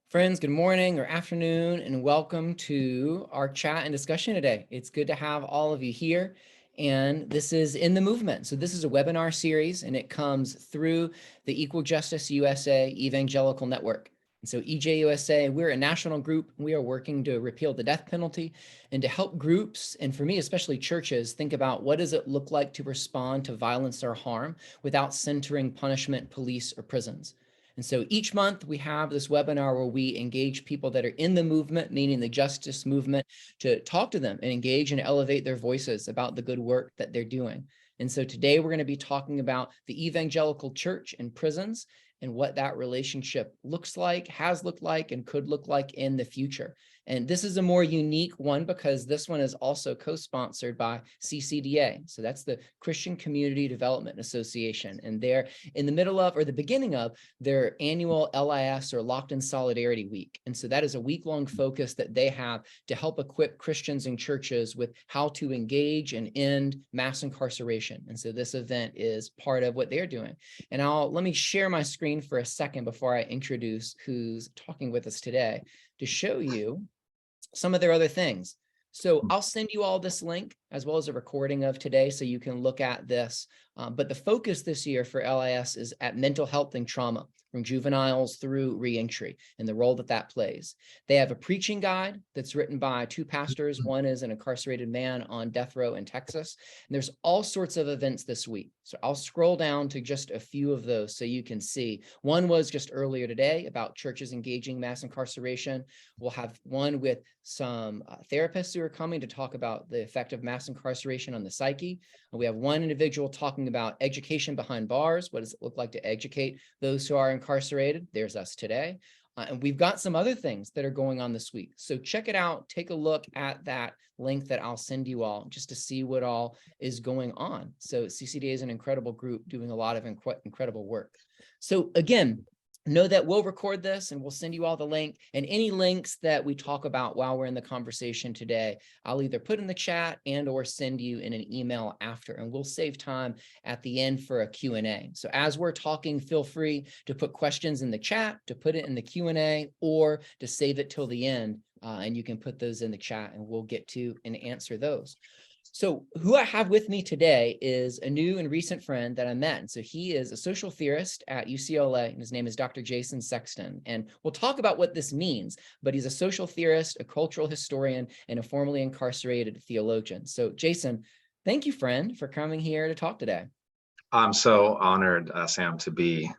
Friends, good morning or afternoon, and welcome to our chat and discussion today. It's good to have all of you here, and this is In the Movement. So this is a webinar series, and it comes through the Equal Justice USA Evangelical Network. And so EJUSA, we're a national group. We are working to repeal the death penalty and to help groups, and for me, especially churches, think about what does it look like to respond to violence or harm without centering punishment, police, or prisons. And so each month we have this webinar where we engage people that are in the movement, meaning the justice movement, to talk to them and engage and elevate their voices about the good work that they're doing. And so today we're going to be talking about the evangelical church and prisons and what that relationship looks like, has looked like, and could look like in the future. And this is a more unique one because this one is also co-sponsored by CCDA. So that's the Christian Community Development Association. And they're in the middle of, or the beginning of, their annual LIS or Locked in Solidarity Week. And so that is a week-long focus that they have to help equip Christians and churches with how to engage and end mass incarceration. And so this event is part of what they're doing. And let me share my screen for a second before I introduce who's talking with us today to show you some of their other things. So I'll send you all this link as well as a recording of today so you can look at this. But the focus this year for LIS is at mental health and trauma, from juveniles through reentry and the role that that plays. They have a preaching guide that's written by two pastors. One is an incarcerated man on death row in Texas. And there's all sorts of events this week. So I'll scroll down to just a few of those so you can see. One was just earlier today about churches engaging mass incarceration. We'll have one with some therapists who are coming to talk about the effect of mass incarceration on the psyche. We have one individual talking about education behind bars. What does it look like to educate those who are incarcerated? There's us today. And we've got some other things that are going on this week. So check it out. Take a look at that link that I'll send you all just to see what all is going on. So CCDA is an incredible group doing a lot of incredible work. So again, know that we'll record this and we'll send you all the link, and any links that we talk about while we're in the conversation today, I'll either put in the chat and or send you in an email after, and we'll save time at the end for a Q&A. So as we're talking, feel free to put questions in the chat, to put it in the Q&A, or to save it till the end, and you can put those in the chat and we'll get to and answer those. So who I have with me today is a new and recent friend that I met. And so he is a social theorist at UCLA, and his name is Dr. Jason Sexton. And we'll talk about what this means, but he's a social theorist, a cultural historian, and a formerly incarcerated theologian. So Jason, thank you, friend, for coming here to talk today. I'm so honored, Sam, to be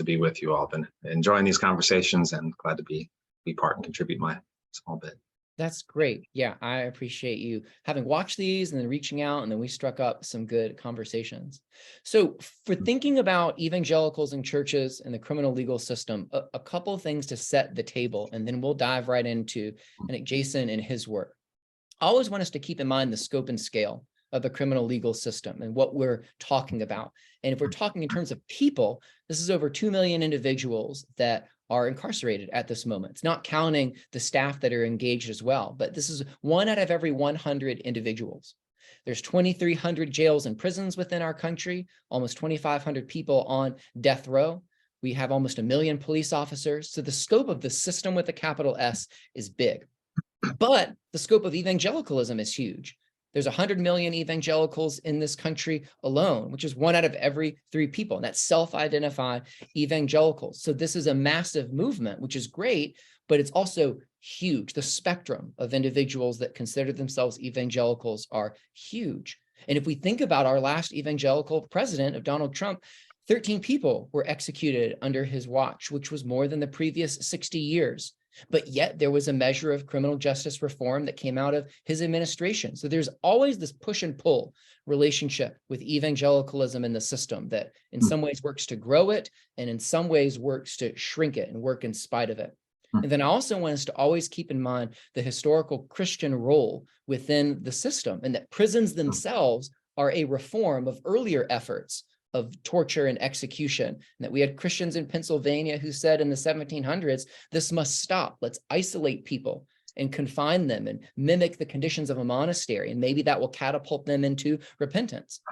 with you all. Been enjoying these conversations and glad to be part and contribute my small bit. That's great. Yeah, I appreciate you having watched these and then reaching out, and then we struck up some good conversations. So for thinking about evangelicals and churches and the criminal legal system, a couple of things to set the table, and then we'll dive right into, I think, Jason and his work. I always want us to keep in mind the scope and scale of the criminal legal system and what we're talking about. And if we're talking in terms of people, this is over 2 million individuals that are incarcerated at this moment. It's not counting the staff that are engaged as well, but this is 1 out of every 100 individuals. There's 2,300 jails and prisons within our country, almost 2,500 people on death row. We have almost 1 million police officers. So the scope of the system with a capital S is big. But the scope of evangelicalism is huge. There's 100 million evangelicals in this country alone, which is 1 out of every 3 people. And that's self-identified evangelicals. So this is a massive movement, which is great, but it's also huge. The spectrum of individuals that consider themselves evangelicals are huge. And if we think about our last evangelical president of Donald Trump, 13 people were executed under his watch, which was more than the previous 60 years. But yet there was a measure of criminal justice reform that came out of his administration. So there's always this push and pull relationship with evangelicalism in the system that in some ways works to grow it and in some ways works to shrink it and work in spite of it. And then I also want us to always keep in mind the historical Christian role within the system, and that prisons themselves are a reform of earlier efforts of torture and execution. And that we had Christians in Pennsylvania who said in the 1700s, this must stop. Let's isolate people and confine them and mimic the conditions of a monastery. And maybe that will catapult them into repentance.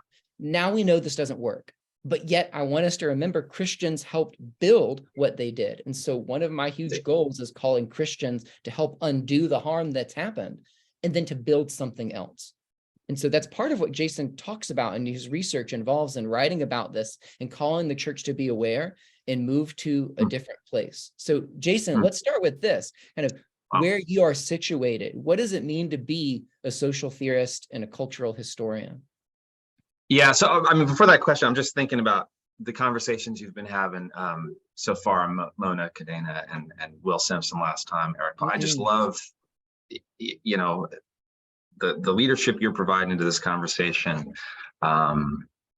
Now we know this doesn't work. But yet I want us to remember Christians helped build what they did. And so one of my huge goals is calling Christians to help undo the harm that's happened and then to build something else. And so that's part of what Jason talks about in his research involves in writing about this and calling the church to be aware and move to a different place. So Jason, let's start with this kind of where you are situated. What does it mean to be a social theorist and a cultural historian? Yeah, so I mean, before that question, I'm just thinking about the conversations you've been having so far, Mona Cadena and Will Simpson last time, Eric. I just love, you know, the leadership you're providing to this conversation.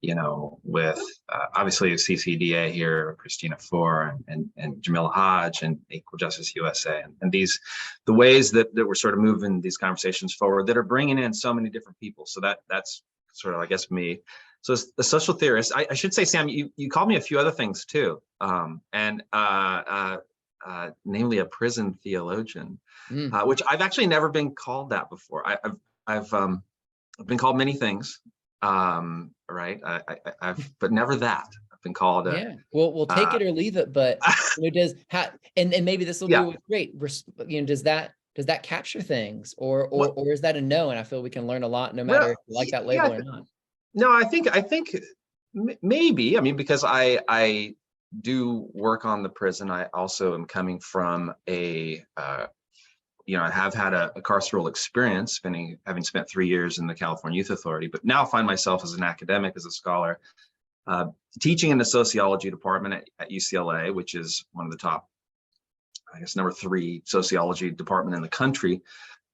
You know, with obviously CCDA here, Christina Four and Jamila Hodge and Equal Justice USA, and these the ways that we're sort of moving these conversations forward that are bringing in so many different people. So that's sort of, I guess, me. So as the social theorist, I should say, Sam, you called me a few other things too, namely a prison theologian, which I've actually never been called that before. I've been called many things, right? I've but never that. I've been called. Yeah, we'll take it or leave it. But you know, and maybe this will do it great. You know, does that capture things, or is that a no? And I feel we can learn a lot no matter if you like that label or not. No, I think maybe. I mean, because I do work on the prison. I also am coming from a you know, I have had a carceral experience, having spent 3 years in the California Youth Authority, but now find myself as an academic, as a scholar, teaching in the sociology department at UCLA, which is one of the top, I guess, number 3 sociology department in the country.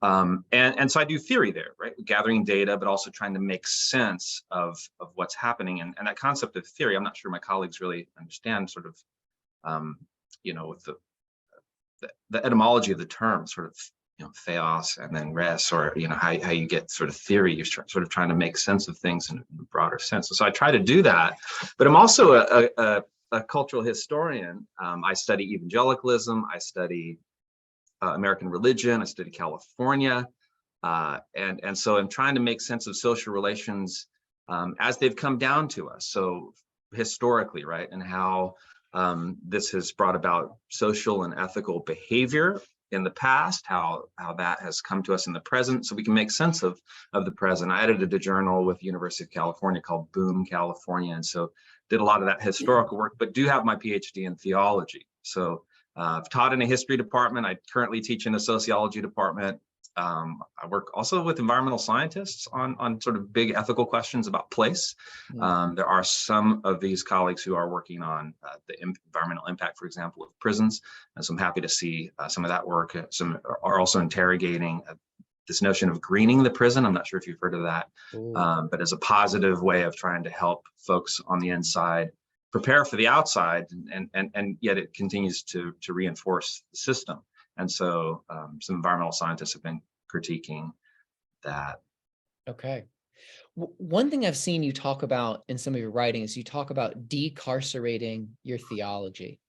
And so I do theory there, right? Gathering data, but also trying to make sense of what's happening. And that concept of theory, I'm not sure my colleagues really understand sort of, you know, with the etymology of the term, sort of, you know, theos and then res, or, you know, how you get sort of theory, you're sort of trying to make sense of things in a broader sense. So I try to do that, but I'm also a cultural historian. I study evangelicalism, I study American religion, I study California, and so I'm trying to make sense of social relations as they've come down to us. So historically, right, and how this has brought about social and ethical behavior in the past, how that has come to us in the present, so we can make sense of the present. I edited a journal with the University of California called Boom California, and so did a lot of that historical work, but do have my PhD in theology. So I've taught in a history department. I currently teach in a sociology department. I work also with environmental scientists on sort of big ethical questions about place. There are some of these colleagues who are working on the environmental impact, for example, of prisons. And so I'm happy to see some of that work. Some are also interrogating this notion of greening the prison. I'm not sure if you've heard of that, but as a positive way of trying to help folks on the inside prepare for the outside, and yet it continues to reinforce the system. And so some environmental scientists have been critiquing that. Okay. One thing I've seen you talk about in some of your writings, you talk about decarcerating your theology.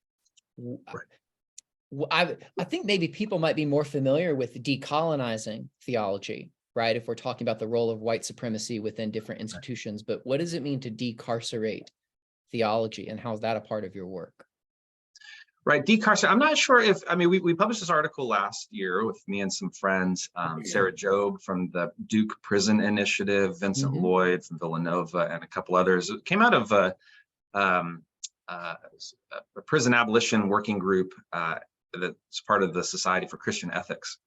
Right. I think maybe people might be more familiar with decolonizing theology, right? If we're talking about the role of white supremacy within different institutions, but what does it mean to decarcerate theology, and how is that a part of your work? Right, decarcerate. I'm not sure if, I mean, we published this article last year with me and some friends, Sarah Jobe from the Duke Prison Initiative, Vincent Lloyd from Villanova, and a couple others. It came out of a prison abolition working group that's part of the Society for Christian Ethics.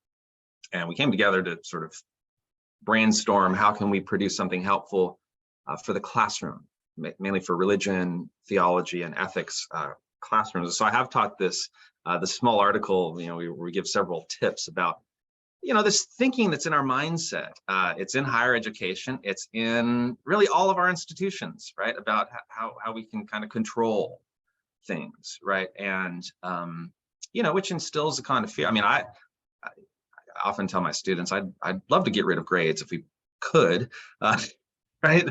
And we came together to sort of brainstorm how can we produce something helpful for the classroom, mainly for religion, theology, and ethics classrooms. So I have taught this small article, you know, we give several tips about, you know, this thinking that's in our mindset. It's in higher education. It's in really all of our institutions, right? About how we can kind of control things, right? And, you know, which instills a kind of fear. I mean, I often tell my students, I'd love to get rid of grades if we could, right?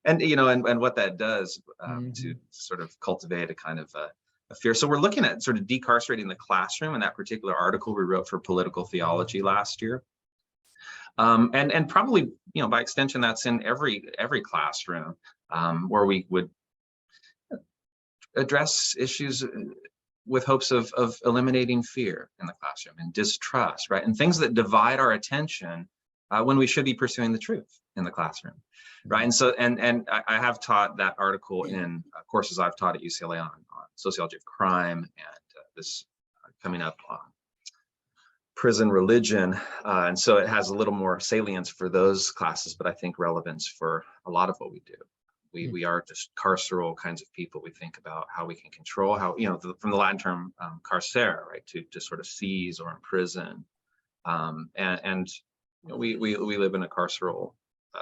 And, you know, and what that does to sort of cultivate a kind of a fear. So we're looking at sort of decarcerating the classroom in that particular article we wrote for Political Theology last year. And probably, you know, by extension, that's in every classroom where we would address issues with hopes of eliminating fear in the classroom and distrust, right? And things that divide our attention when we should be pursuing the truth in the classroom, right? And so, and I have taught that article in courses I've taught at UCLA on sociology of crime and this coming up on prison religion. And so it has a little more salience for those classes, but I think relevance for a lot of what we do. We are just carceral kinds of people. We think about how we can control, how, from the Latin term carcere, right, to sort of seize or imprison. We live in a carceral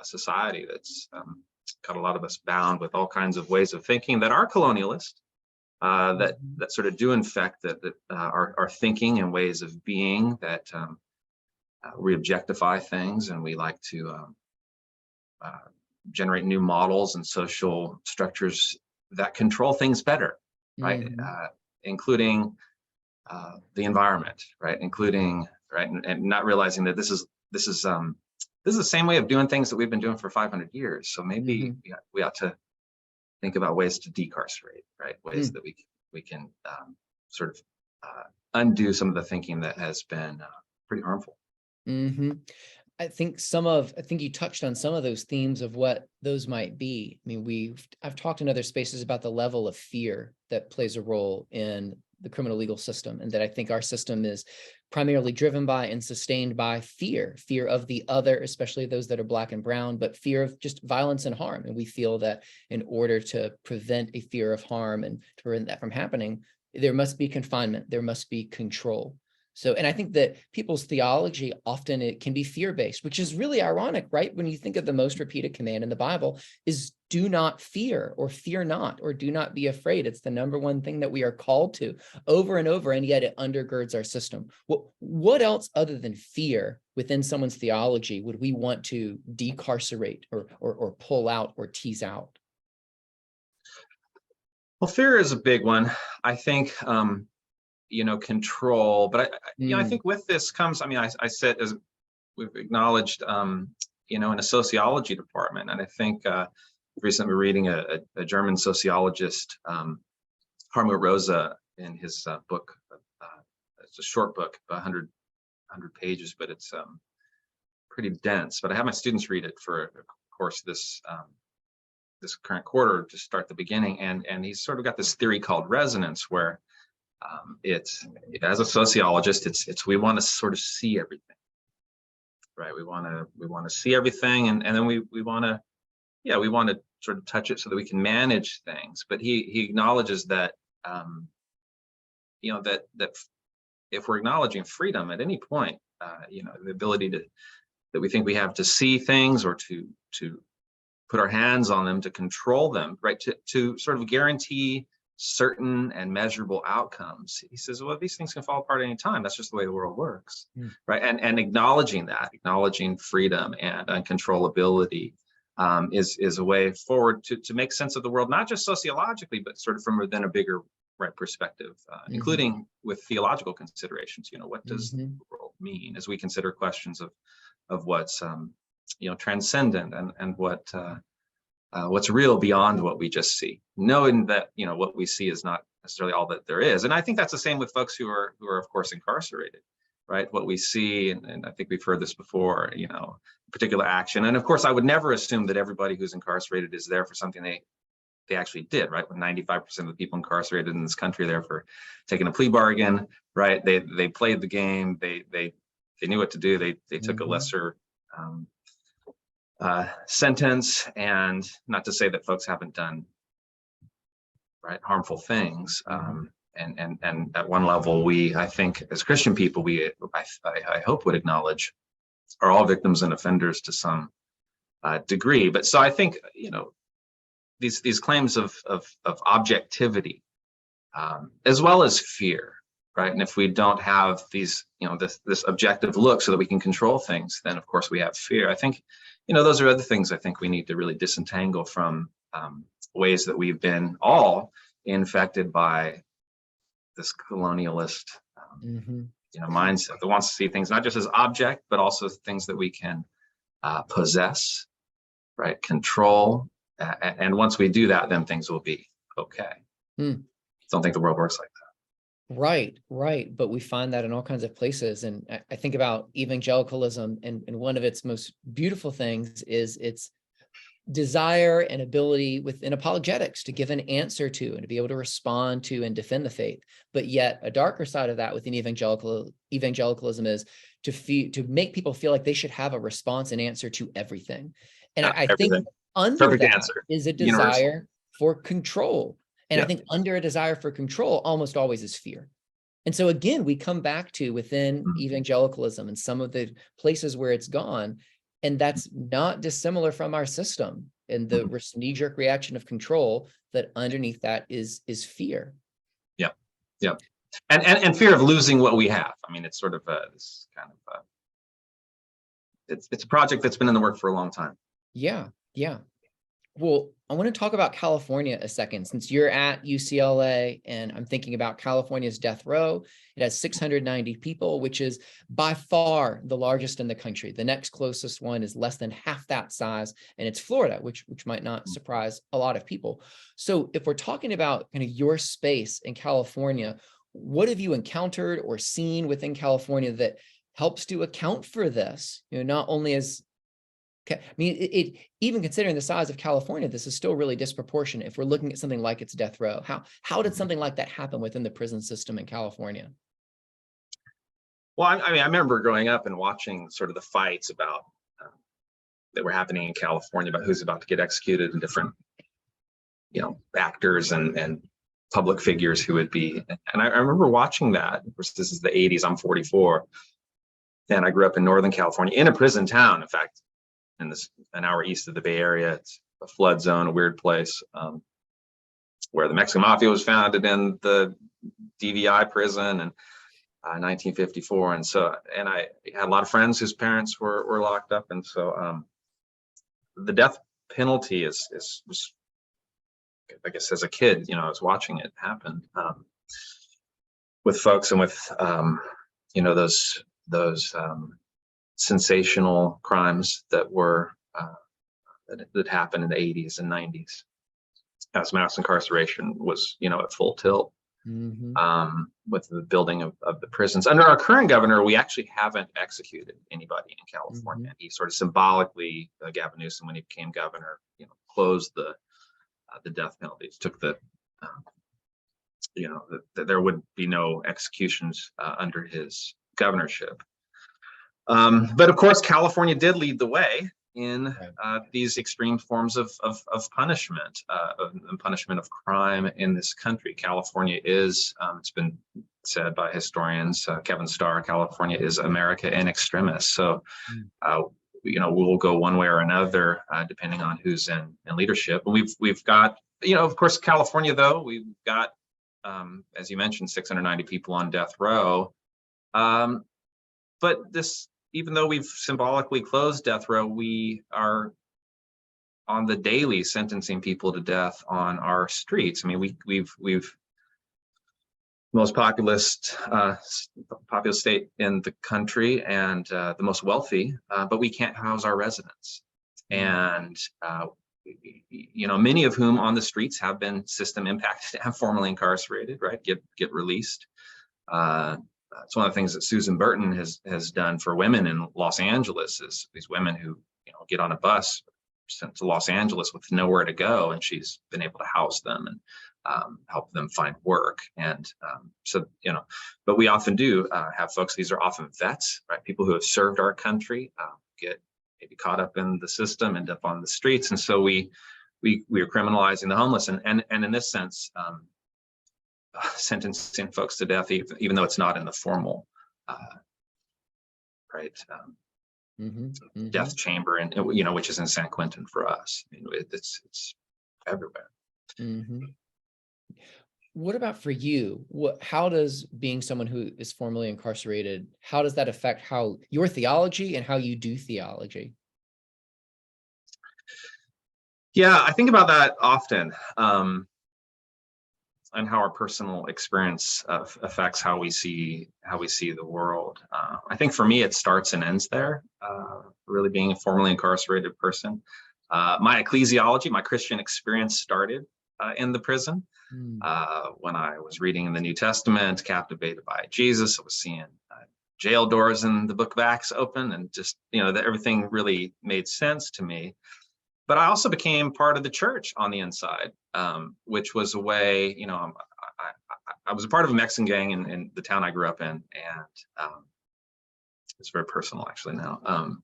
society that's got a lot of us bound with all kinds of ways of thinking that are colonialist, that sort of do infect our thinking and ways of being, that re-objectify things, and we like to generate new models and social structures that control things better, right? Including the environment, right? Including, right, and not realizing that this is the same way of doing things that we've been doing for 500 years. So maybe we ought to think about ways to decarcerate, right? Ways that we can sort of undo some of the thinking that has been pretty harmful. I think you touched on some of those themes of what those might be. I mean, I've talked in other spaces about the level of fear that plays a role in the criminal legal system, and that I think our system is primarily driven by and sustained by fear of the other, especially those that are Black and brown, but fear of just violence and harm. And we feel that in order to prevent a fear of harm and to prevent that from happening, there must be confinement, there must be control. So, and I think that people's theology often it can be fear-based, which is really ironic, right? When you think of the most repeated command in the Bible is do not fear, or fear not, or do not be afraid. It's the number one thing that we are called to over and over, and yet it undergirds our system. What else other than fear within someone's theology would we want to decarcerate or pull out or tease out? Well, fear is a big one. I think control, but I think with this comes, I said, as we've acknowledged, in a sociology department, and I think recently reading a German sociologist, Hartmut Rosa, in his book. It's a short book, 100 pages, but it's pretty dense. But I have my students read it for a course this current quarter to start the beginning, and he's sort of got this theory called resonance, where it's, as a sociologist, it's we want to sort of see everything, right? We want to see everything, and then we want to sort of touch it so that we can manage things. But he acknowledges that that if we're acknowledging freedom at any point, the ability that we think we have to see things, or to put our hands on them, to control them, right, to sort of guarantee certain and measurable outcomes. He says, well, these things can fall apart at any time. That's just the way the world works, right? And acknowledging freedom and uncontrollability is a way forward to make sense of the world, not just sociologically, but sort of from within a bigger perspective, including with theological considerations. What does the world mean as we consider questions of what's transcendent and what's real beyond what we just see, knowing that what we see is not necessarily all that there is. And I think that's the same with folks who are of course incarcerated, right? What we see, and I think we've heard this before, particular action. And of course, I would never assume that everybody who's incarcerated is there for something they actually did, right? When 95% of the people incarcerated in this country are there for taking a plea bargain, right? They played the game, they knew what to do, they took a lesser sentence. And not to say that folks haven't done harmful things, and at one level, I think as Christian people, I hope would acknowledge, are all victims and offenders to some degree. But so I think these claims of objectivity, as well as fear, right? And if we don't have these this objective look so that we can control things, then of course we have fear. I think those are other things I think we need to really disentangle from ways that we've been all infected by this colonialist mindset that wants to see things not just as object, but also things that we can possess, right? Control. And once we do that, then things will be okay. Hmm. Don't think the world works like Right, right. But we find that in all kinds of places. And I think about evangelicalism, and one of its most beautiful things is its desire and ability within apologetics to give an answer to and to be able to respond to and defend the faith. But yet a darker side of that within evangelicalism is to make people feel like they should have a response and answer to everything. And that. I Yeah, think everything. under Perfect that answer. is a Universal. desire for control. And I Yeah. think under a desire for control almost always is fear. And so again, we come back to within Mhm. evangelicalism and some of the places where it's gone, and that's not dissimilar from our system and the Mhm. knee-jerk reaction of control that underneath that is fear. Yeah. Yeah. And fear of losing what we have. I mean, it's sort of this kind of it's a project that's been in the work for a long time. Yeah, yeah. Well, I want to talk about California a second, since you're at UCLA, and I'm thinking about California's death row. It has 690 people, which is by far the largest in the country. The next closest one is less than half that size, and it's Florida, which might not surprise a lot of people. So if we're talking about kind of your space in California, what have you encountered or seen within California that helps to account for this? Not only as I mean, even considering the size of California, this is still really disproportionate. If we're looking at something like its death row, how did something like that happen within the prison system in California? Well, I mean, I remember growing up and watching sort of the fights about that were happening in California about who's about to get executed and different, actors and public figures who would be. And I remember watching that. Of course, this is the 80s. I'm 44, and I grew up in Northern California in a prison town. In fact, an hour east of the Bay Area, it's a flood zone, a weird place, where the Mexican mafia was founded in the DVI prison in 1954. And I had a lot of friends whose parents were locked up. And so the death penalty was, I guess, as a kid, I was watching it happen with folks and with, those sensational crimes that were that happened in the 80s and 90s as mass incarceration was at full tilt. With the building of the prisons. Under our current governor, we actually haven't executed anybody in California. He sort of symbolically, Gavin Newsom, when he became governor, closed the death penalties, took there would be no executions under his governorship. But of course, California did lead the way in these extreme forms of punishment, punishment of crime in this country. California is, it's been said by historians, Kevin Starr, California is America in extremis. So, we'll go one way or another depending on who's in leadership. And we've got, of course, California, though, we've got, as you mentioned, 690 people on death row. But even though we've symbolically closed death row, we are on the daily sentencing people to death on our streets. I mean, we've most populous state in the country and the most wealthy, but we can't house our residents. And many of whom on the streets have been system impacted and formerly incarcerated, right? Get released. It's one of the things that Susan Burton has done for women in Los Angeles, is these women who get on a bus sent to Los Angeles with nowhere to go, and she's been able to house them and help them find work. And but we often do have folks. These are often vets, right? People who have served our country, get maybe caught up in the system, end up on the streets, and so we are criminalizing the homeless, and in this sense. Sentencing folks to death, even though it's not in the formal, death chamber, and which is in San Quentin for us. It's everywhere. What about for you? How does being someone who is formerly incarcerated, how does that affect how your theology and how you do theology? Yeah, I think about that often. And how our personal experience affects how we see the world. I think for me, it starts and ends there. Really being a formerly incarcerated person, my ecclesiology, my Christian experience started in the prison. Mm. When I was reading in the New Testament, captivated by Jesus, I was seeing jail doors in the book of Acts open, and just, that everything really made sense to me. But I also became part of the church on the inside, which was a way, I was a part of a Mexican gang in the town I grew up in, and it's very personal actually now.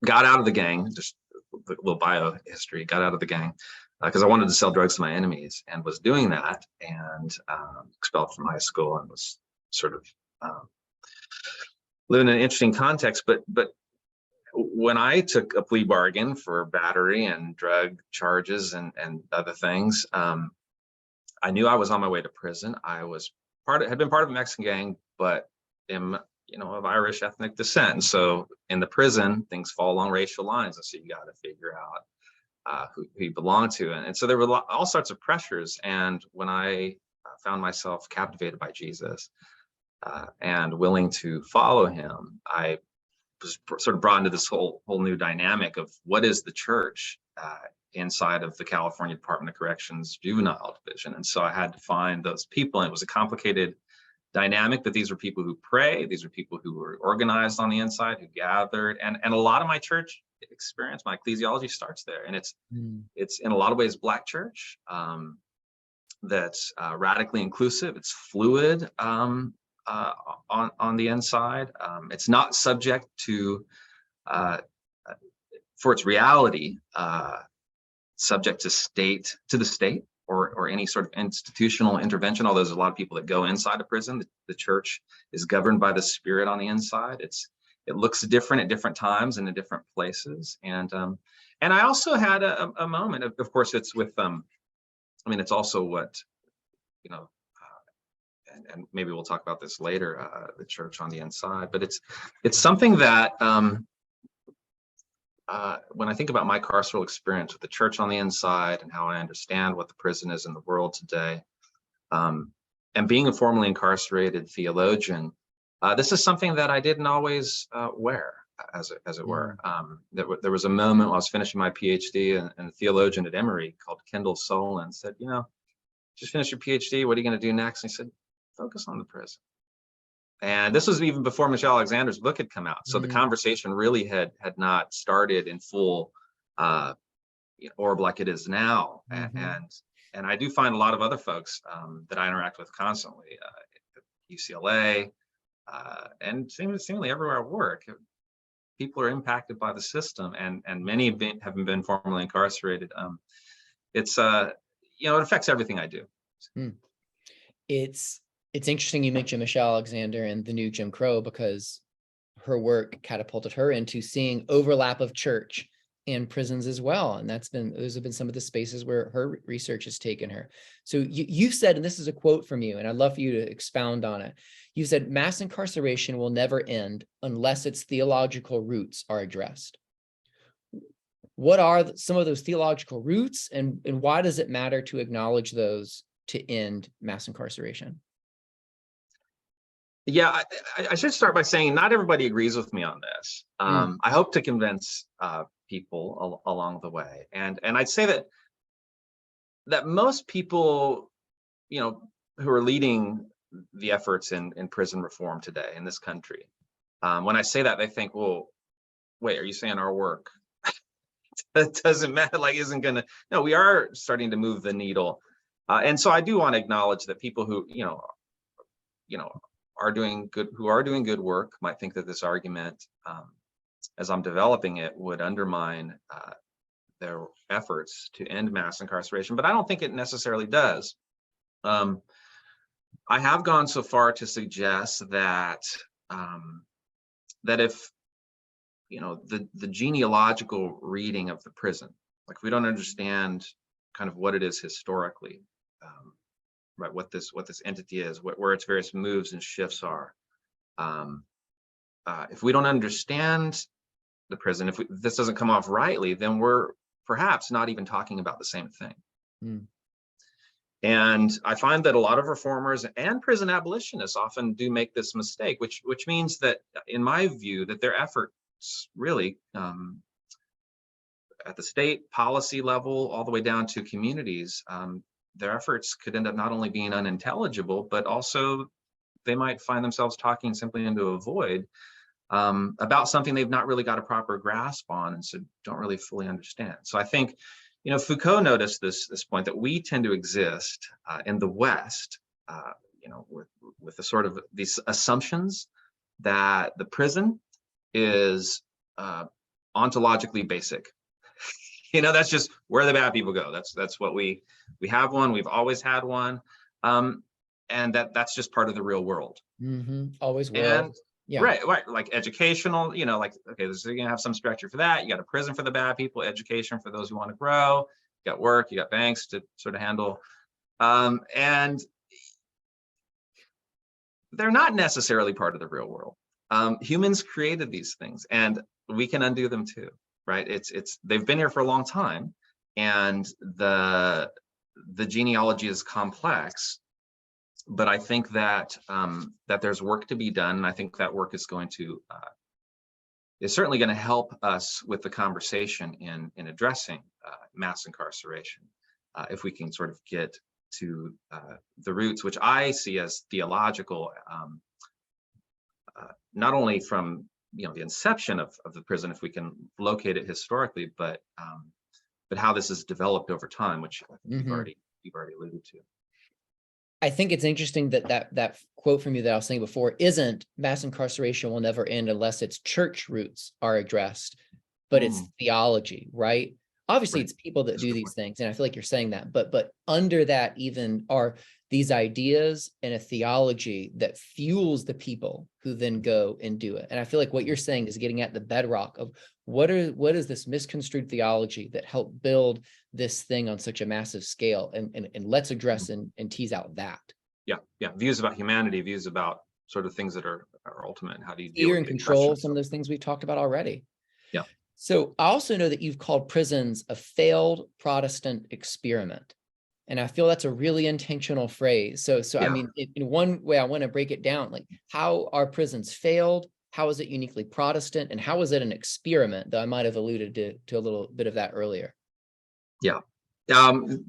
Got out of the gang, just a little bio history, got out of the gang because I wanted to sell drugs to my enemies, and was doing that, and expelled from high school, and was sort of living in an interesting context. But when I took a plea bargain for battery and drug charges and other things, I knew I was on my way to prison. I was had been part of a Mexican gang, but am of Irish ethnic descent. And so in the prison, things fall along racial lines, and so you got to figure out who you belong to. And so there were all sorts of pressures. And when I found myself captivated by Jesus and willing to follow him, I was sort of brought into this whole new dynamic of what is the church inside of the California Department of Corrections juvenile division. And so I had to find those people, and it was a complicated dynamic, but these were people who pray, these were people who were organized on the inside, who gathered, and a lot of my church experience, my ecclesiology starts there. And it's in a lot of ways Black church that's radically inclusive, it's fluid on the inside. It's not subject to, for its reality, subject to the state or any sort of institutional intervention. Although there's a lot of people that go inside a prison, the church is governed by the Spirit on the inside. It looks different at different times and in different places. And I also had a moment. Of course, it's with it's also what and maybe we'll talk about this later, the church on the inside, but it's something that when I think about my carceral experience with the church on the inside and how I understand what the prison is in the world today, and being a formerly incarcerated theologian, this is something that I didn't always wear, as it were. There was a moment when I was finishing my PhD, and a theologian at Emory called Kendall Solon said, just finished your PhD, what are you going to do next? And he said, focus on the prison. And this was even before Michelle Alexander's book had come out. So the conversation really had not started in full orb like it is now. And I do find a lot of other folks that I interact with constantly, UCLA, and seemingly everywhere I work, people are impacted by the system, and many have been formerly incarcerated. It affects everything I do. It's interesting you mentioned Michelle Alexander and the new Jim Crow, because her work catapulted her into seeing overlap of church and prisons as well. And those have been some of the spaces where her research has taken her. So you've said, and this is a quote from you, and I'd love for you to expound on it. You said, mass incarceration will never end unless its theological roots are addressed. What are some of those theological roots, and why does it matter to acknowledge those to end mass incarceration? Yeah, I should start by saying not everybody agrees with me on this. I hope to convince people along the way, and I'd say that most people, who are leading the efforts in prison reform today in this country, when I say that, they think, well, wait, are you saying our work that doesn't matter, isn't gonna? No, we are starting to move the needle, and so I do want to acknowledge that people who are doing good work might think that this argument, as I'm developing it, would undermine their efforts to end mass incarceration, but I don't think it necessarily does. I have gone so far to suggest that that if the genealogical reading of the prison, if we don't understand kind of what it is historically, right, what this entity is, where its various moves and shifts are. If we don't understand the prison, if this doesn't come off rightly, then we're perhaps not even talking about the same thing. And I find that a lot of reformers and prison abolitionists often do make this mistake, which means that, in my view, that their efforts really at the state policy level, all the way down to communities, their efforts could end up not only being unintelligible, but also they might find themselves talking simply into a void about something they've not really got a proper grasp on, and so don't really fully understand. So I think, Foucault noticed this point that we tend to exist in the West, with the sort of these assumptions that the prison is ontologically basic. That's just where the bad people go. That's what we have one. We've always had one, and that's just part of the real world. Always will. And yeah. Right. Like educational, okay, so you're gonna have some structure for that. You got a prison for the bad people, education for those who want to grow. You got work, you got banks to sort of handle, and they're not necessarily part of the real world. Humans created these things, and we can undo them too, right? They've been here for a long time, and the genealogy is complex. But I think that that there's work to be done, and I think that work is certainly going to help us with the conversation in addressing mass incarceration, if we can sort of get to the roots, which I see as theological, not only from the inception of the prison, if we can locate it historically, but how this has developed over time, which I think you've already alluded to. I think it's interesting that quote from you that I was saying before isn't mass incarceration will never end unless its church roots are addressed, but it's theology, right? Obviously, it's people that do these things, and I feel like you're saying that, but under that even are these ideas and a theology that fuels the people who then go and do it. And I feel like what you're saying is getting at the bedrock of what is this misconstrued theology that helped build this thing on such a massive scale, and let's address and tease out that. Yeah. Views about humanity, views about sort of things that are ultimate, and how do you deal fear with and the control, oppression? some of those things we talked about already. Yeah. So I also know that you've called prisons a failed Protestant experiment. And I feel that's a really intentional phrase. So I mean, in one way, I want to break it down. Like, how are prisons failed? How is it uniquely Protestant? And how is it an experiment? Though I might have alluded to a little bit of that earlier. Yeah. The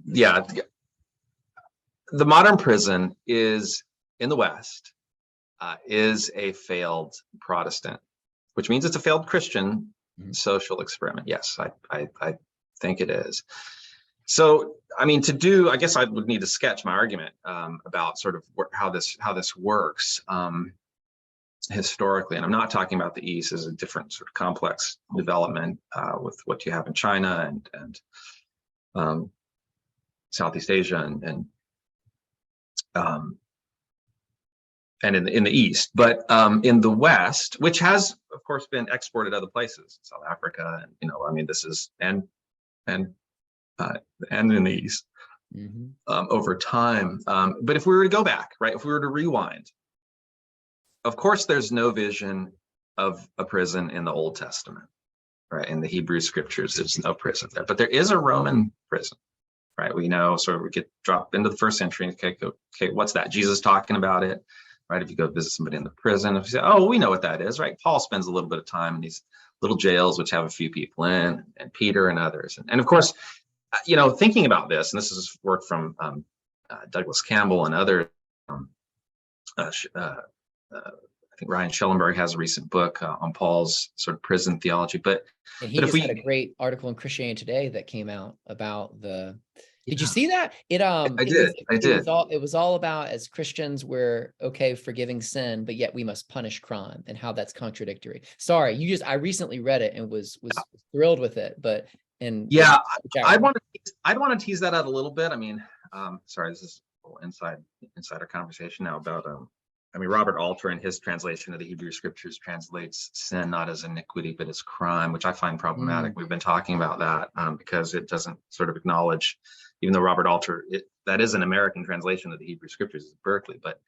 modern prison is in the West, is a failed Protestant, which means it's a failed Christian social experiment. Yes, I think it is. So, I mean, I guess I would need to sketch my argument about sort of how this works historically. And I'm not talking about the East as a different sort of complex development with what you have in China and Southeast Asia and in the East, but in the West, which has of course been exported other places, South Africa, and I mean, this is and in the East over time. But if we were to go back, right, if we were to rewind, of course, there's no vision of a prison in the Old Testament, right? In the Hebrew scriptures, there's no prison there, but there is a Roman prison, right? We know, so we get dropped into the first century. Okay, what's that? Jesus talking about it, right? If you go visit somebody in the prison, if you say, oh, we know what that is, right? Paul spends a little bit of time in these little jails, which have a few people in, and Peter and others. And of course, thinking about this, and this is work from Douglas Campbell and others. I think Ryan Schellenberg has a recent book on Paul's sort of prison theology. But he just had a great article in Christianity Today that came out about the. Did you see that? I did. It was all about, as Christians, we're okay forgiving sin, but yet we must punish crime, and how that's contradictory. Sorry, I recently read it and was thrilled with it, but. And yeah, I'd want to tease that out a little bit. I mean, sorry, this is a little insider conversation now about Robert Alter in his translation of the Hebrew scriptures translates sin not as iniquity but as crime, which I find problematic. We've been talking about that because it doesn't sort of acknowledge, even though Robert Alter, that is an American translation of the Hebrew scriptures, is Berkeley, but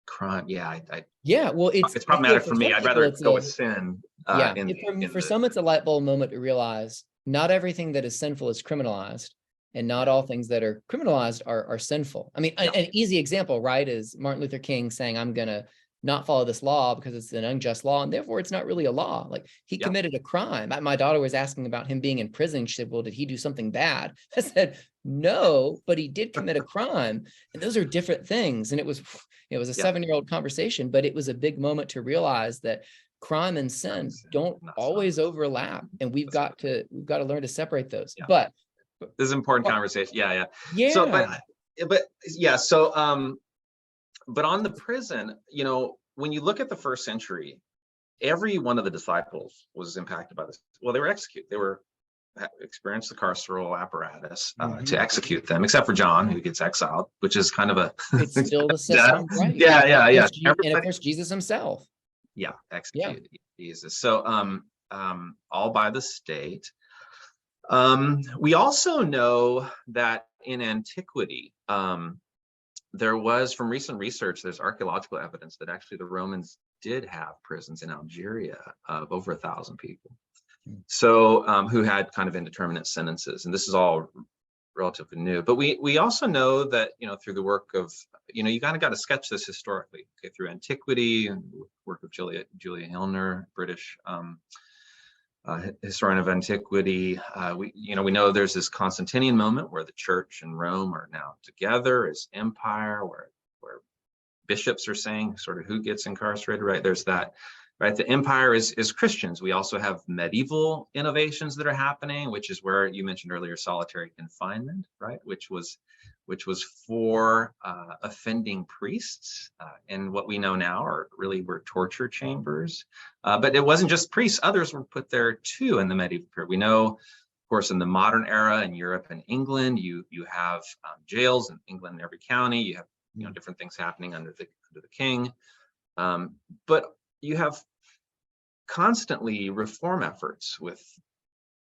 crime, well, it's problematic for me. I'd rather go with sin. For some, it's a light bulb moment to realize not everything that is sinful is criminalized, and not all things that are criminalized are sinful. I mean, an easy example, right, is Martin Luther King saying, I'm going to not follow this law because it's an unjust law, and therefore it's not really a law. Like, he Yeah. committed a crime. My daughter was asking about him being in prison. She said, well, did he do something bad? I said, no, but he did commit a crime. And those are different things. And it was a 7-year-old conversation, but it was a big moment to realize that crime and sin don't always overlap, and we've got to learn to separate those. Yeah. But this is an important conversation. Yeah. Yeah. So, but yeah. So, but on the prison, you know, when you look at the first century, every one of the disciples was impacted by this. Well, they were executed. They were experienced the carceral apparatus to execute them, except for John, who gets exiled, which is kind of a it's still the system, right? Yeah. And of course, Jesus himself. Yeah, executed Jesus. So, all by the state. We also know that in antiquity, there was, from recent research, there's archaeological evidence that actually the Romans did have prisons in Algeria of over 1,000 people. So, who had kind of indeterminate sentences, and this is all relatively new. But we also know that, you know, through the work of, you know, you kind of got to sketch this historically, okay, through antiquity and work of Julia Hillner, British historian of antiquity. We know there's this Constantinian moment where the church and Rome are now together as empire, where bishops are saying sort of who gets incarcerated, right? There's that, right? The empire is Christians. We also have medieval innovations that are happening, which is where you mentioned earlier solitary confinement, right? Which was for offending priests, and what we know now were torture chambers. But it wasn't just priests; others were put there too in the medieval period. We know, of course, in the modern era in Europe and England, you have jails in England in every county. You have, you know, different things happening under the king, but you have constantly reform efforts with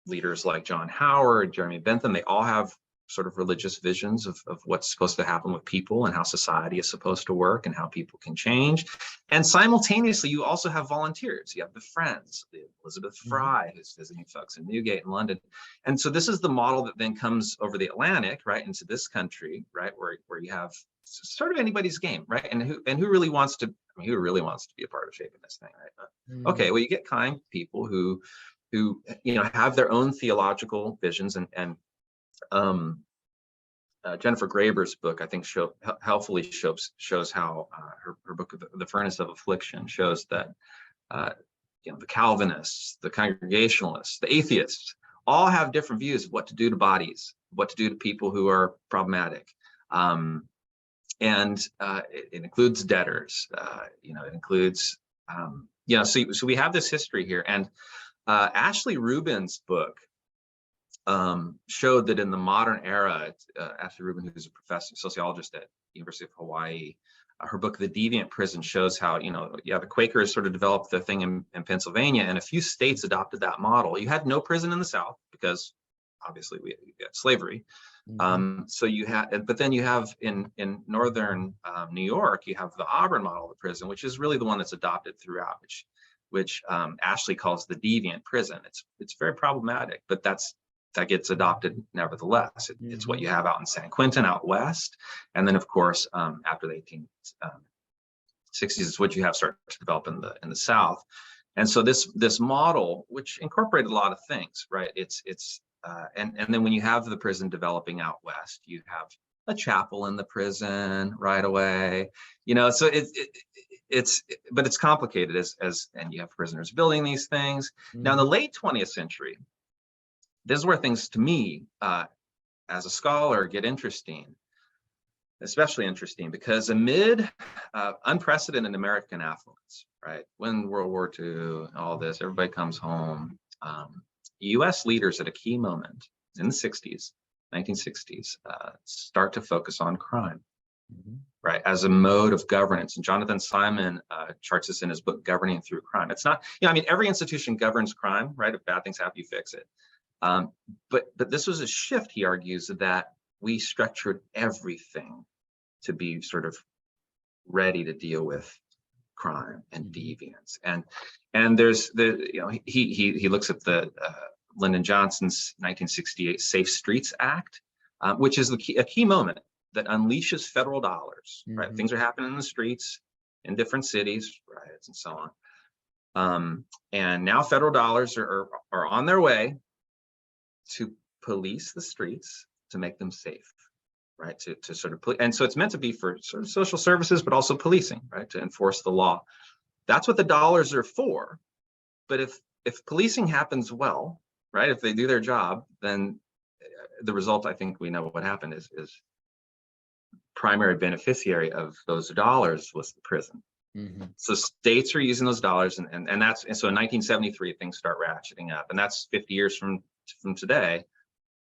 leaders like John Howard, Jeremy Bentham. They all have sort of religious visions of what's supposed to happen with people and how society is supposed to work and how people can change. And simultaneously, you also have volunteers. You have the Friends, Elizabeth Fry, who's visiting folks in Newgate in London. And so this is the model that then comes over the Atlantic, right, into this country, right, where you have sort of anybody's game, right? And who really wants to be a part of shaping this thing, right? Okay, well, you get kind people who you know, have their own theological visions, and Jennifer Graber's book, I think, helpfully shows how her book, The Furnace of Affliction, shows that you know, the Calvinists, the Congregationalists, the atheists all have different views of what to do to bodies, what to do to people who are problematic. And it includes debtors, you know, it includes, you know, so we have this history here. And Ashley Rubin's book showed that in the modern era, Ashley Rubin, who's a professor, sociologist at University of Hawaii, her book, The Deviant Prison, shows how, you know, the Quakers sort of developed the thing in Pennsylvania, and a few states adopted that model. You had no prison in the South because obviously we had slavery. So you had, but then you have in northern New York, you have the Auburn model of the prison, which is really the one that's adopted throughout, which Ashley calls the deviant prison. It's very problematic, but that gets adopted nevertheless. It's what you have out in San Quentin out west, and then of course after the 1860s, it's what you have start to develop in the South. And so this model, which incorporated a lot of things, right? And then when you have the prison developing out west, you have a chapel in the prison right away, you know. So but it's complicated and you have prisoners building these things. Now in the late 20th century, this is where things, to me, as a scholar, get interesting, especially interesting because amid unprecedented American affluence, right? When World War II, all this, everybody comes home. U.S. leaders at a key moment in the 1960s, start to focus on crime, right, as a mode of governance. And Jonathan Simon charts this in his book, Governing Through Crime. It's not, you know, I mean, every institution governs crime, right? If bad things happen, you fix it. But this was a shift, he argues, that we structured everything to be sort of ready to deal with crime and deviance. And there's he looks at the Lyndon Johnson's 1968 Safe Streets Act, which is a key moment that unleashes federal dollars, right? Things are happening in the streets. in different cities, riots and so on. And now federal dollars are on their way to police the streets, to make them safe, right? To sort of, and so it's meant to be for sort of social services, but also policing, right? To enforce the law. That's what the dollars are for. But if policing happens well, right? If they do their job, then the result, I think we know what happened is primary beneficiary of those dollars was the prison. Mm-hmm. So states are using those dollars, and so in 1973 things start ratcheting up, and that's 50 years from today.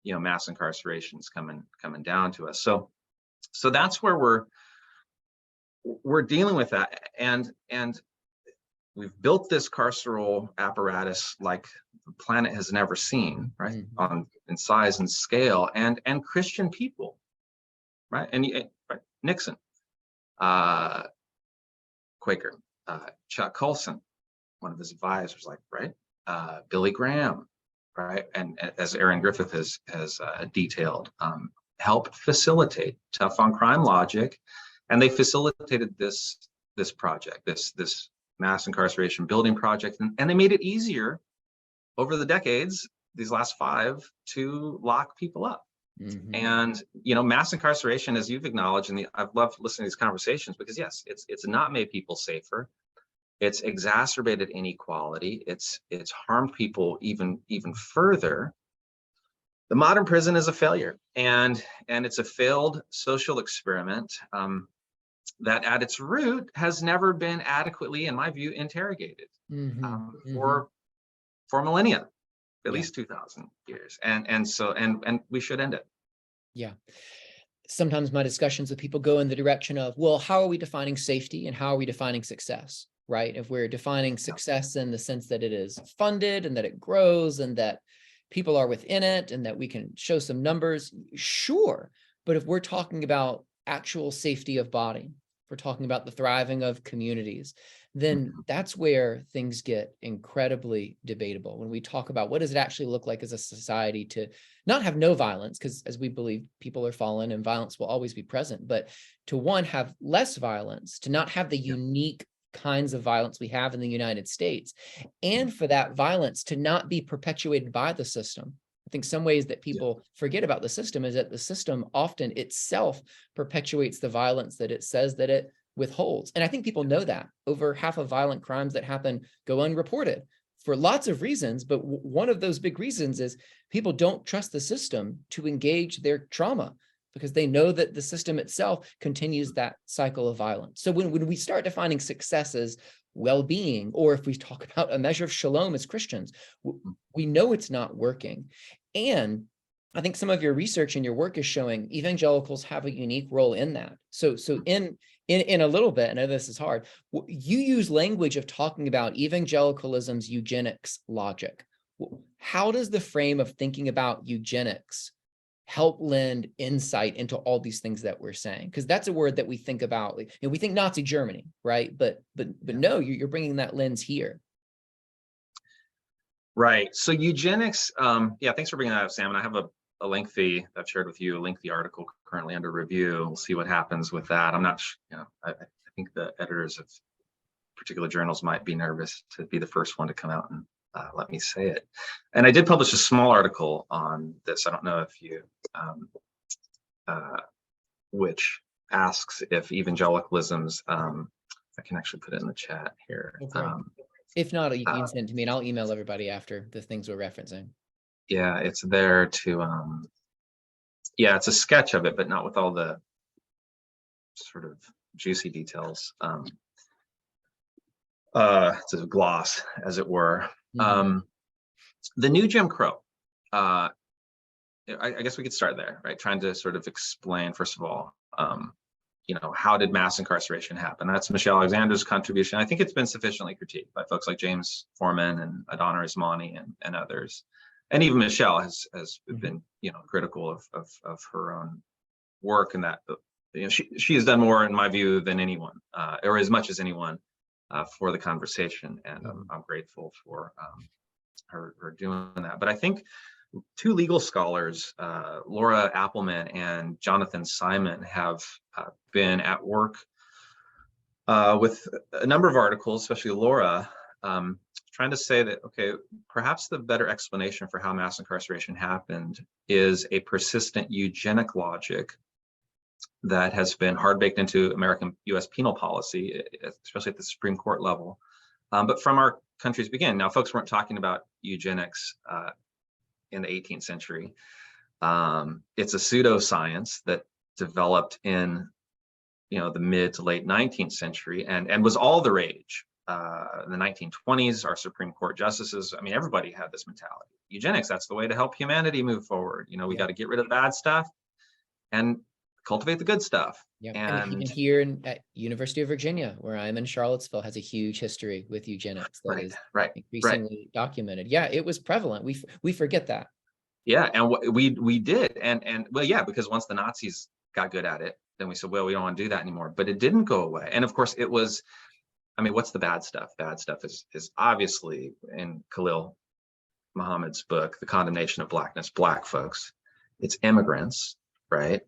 You know, mass incarceration is coming down to us. So that's where we're dealing with that, and we've built this carceral apparatus like the planet has never seen, right? Mm-hmm. In size and scale, and Christian people, right? And right? Nixon, Quaker, Chuck Colson, one of his advisors, like, right? Billy Graham, right? And as Aaron Griffith has detailed, helped facilitate tough on crime logic, and they facilitated this project, this mass incarceration building project, and they made it easier over the decades, these last 5, to lock people up. Mm-hmm. And you know, mass incarceration, as you've acknowledged, and I've loved listening to these conversations, because yes, it's not made people safer. It's exacerbated inequality. It's harmed people even further. The modern prison is a failure, and it's a failed social experiment that at its root has never been adequately, in my view, interrogated for millennia, at least 2,000 years. And so we should end it. Yeah. Sometimes my discussions with people go in the direction of, well, how are we defining safety and how are we defining success, right? If we're defining success in the sense that it is funded and that it grows and that people are within it and that we can show some numbers, sure. But if we're talking about actual safety of body, if we're talking about the thriving of communities, then that's where things get incredibly debatable. When we talk about what does it actually look like as a society to not have no violence, because as we believe people are fallen and violence will always be present, but to one, have less violence, to not have the unique kinds of violence we have in the United States, and for that violence to not be perpetuated by the system. I think some ways that people forget about the system is that the system often itself perpetuates the violence that it says that it withholds. And I think people know that. Over half of violent crimes that happen go unreported for lots of reasons, but one of those big reasons is people don't trust the system to engage their trauma because they know that the system itself continues that cycle of violence. So when we start defining success as well-being, or if we talk about a measure of shalom as Christians, we know it's not working. And I think some of your research and your work is showing evangelicals have a unique role in that. So in a little bit, I know this is hard, you use language of talking about evangelicalism's eugenics logic. How does the frame of thinking about eugenics help lend insight into all these things that we're saying? Because that's a word that we think about. Like, we think Nazi Germany, right? But no, you're bringing that lens here. Right. So eugenics. Thanks for bringing that up, Sam. And I have a lengthy, I've shared with you a lengthy article currently under review. We'll see what happens with that. I'm not, I think the editors of particular journals might be nervous to be the first one to come out and let me say it. And I did publish a small article on this. I don't know if you, which asks if evangelicalism's, I can actually put it in the chat here. Okay. If not, you can send it to me and I'll email everybody after the things we're referencing. Yeah, it's there to, it's a sketch of it, but not with all the sort of juicy details. It's a gloss, as it were. The new Jim Crow, I guess we could start there, right? Trying to sort of explain, first of all, how did mass incarceration happen? That's Michelle Alexander's contribution. I think it's been sufficiently critiqued by folks like James Foreman and Adana Ismani and others. And even Michelle has been, critical of her own work, and that she has done more, in my view, than anyone, or as much as anyone, for the conversation. And I'm grateful for her doing that. But I think two legal scholars, Laura Appelman and Jonathan Simon, have been at work with a number of articles, especially Laura, trying to say that, okay, perhaps the better explanation for how mass incarceration happened is a persistent eugenic logic that has been hard baked into American US penal policy, especially at the Supreme Court level. But from our country's beginning. Now, folks weren't talking about eugenics in the 18th century. It's a pseudoscience that developed in the mid to late 19th century and was all the rage. In the 1920s, our Supreme Court justices, I mean, everybody had this mentality. Eugenics, that's the way to help humanity move forward. We got to get rid of the bad stuff and cultivate the good stuff. Yeah, and even here at University of Virginia, where I'm in Charlottesville, has a huge history with eugenics that is increasingly documented. Yeah, it was prevalent. We forget that. Yeah, and we did, and well, yeah, because once the Nazis got good at it, then we said, well, we don't want to do that anymore. But it didn't go away, and of course, it was. I mean, what's the bad stuff? Bad stuff is obviously in Khalil Muhammad's book, The Condemnation of Blackness, Black folks. It's immigrants, right?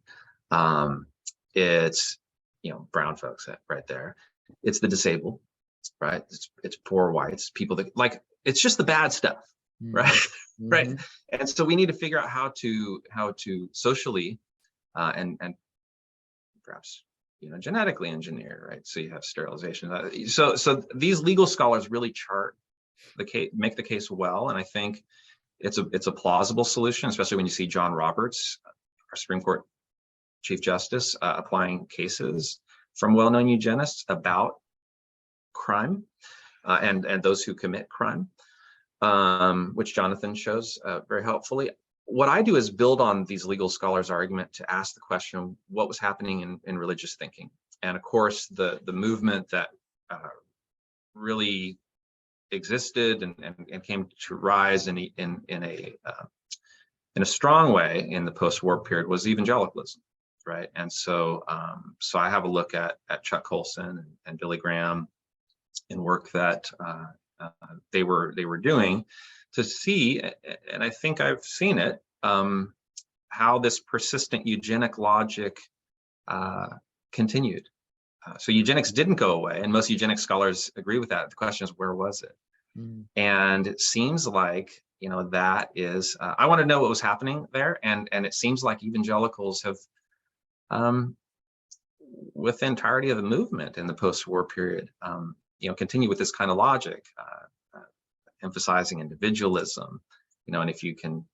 It's brown folks right there. It's the disabled, right? It's poor whites, people that it's just the bad stuff, right? Mm-hmm. Right. And so we need to figure out how to socially and perhaps genetically engineer, right? So you have sterilization. So these legal scholars really chart the case, make the case well, and I think it's a plausible solution, especially when you see John Roberts, our Supreme Court Chief Justice, applying cases from well-known eugenists about crime and those who commit crime, which Jonathan shows very helpfully. What I do is build on these legal scholars' argument to ask the question, what was happening in religious thinking? And of course, the movement that really existed and came to rise in a strong way in the post-war period was evangelicalism, right? And so I have a look at Chuck Colson and Billy Graham and work that they were doing to see, and I think I've seen it, how this persistent eugenic logic continued. So eugenics didn't go away, and most eugenic scholars agree with that. The question is, where was it? Mm. And it seems like, that is, I want to know what was happening there, and it seems like evangelicals have, with the entirety of the movement in the post-war period, continue with this kind of logic, emphasizing individualism, and if you can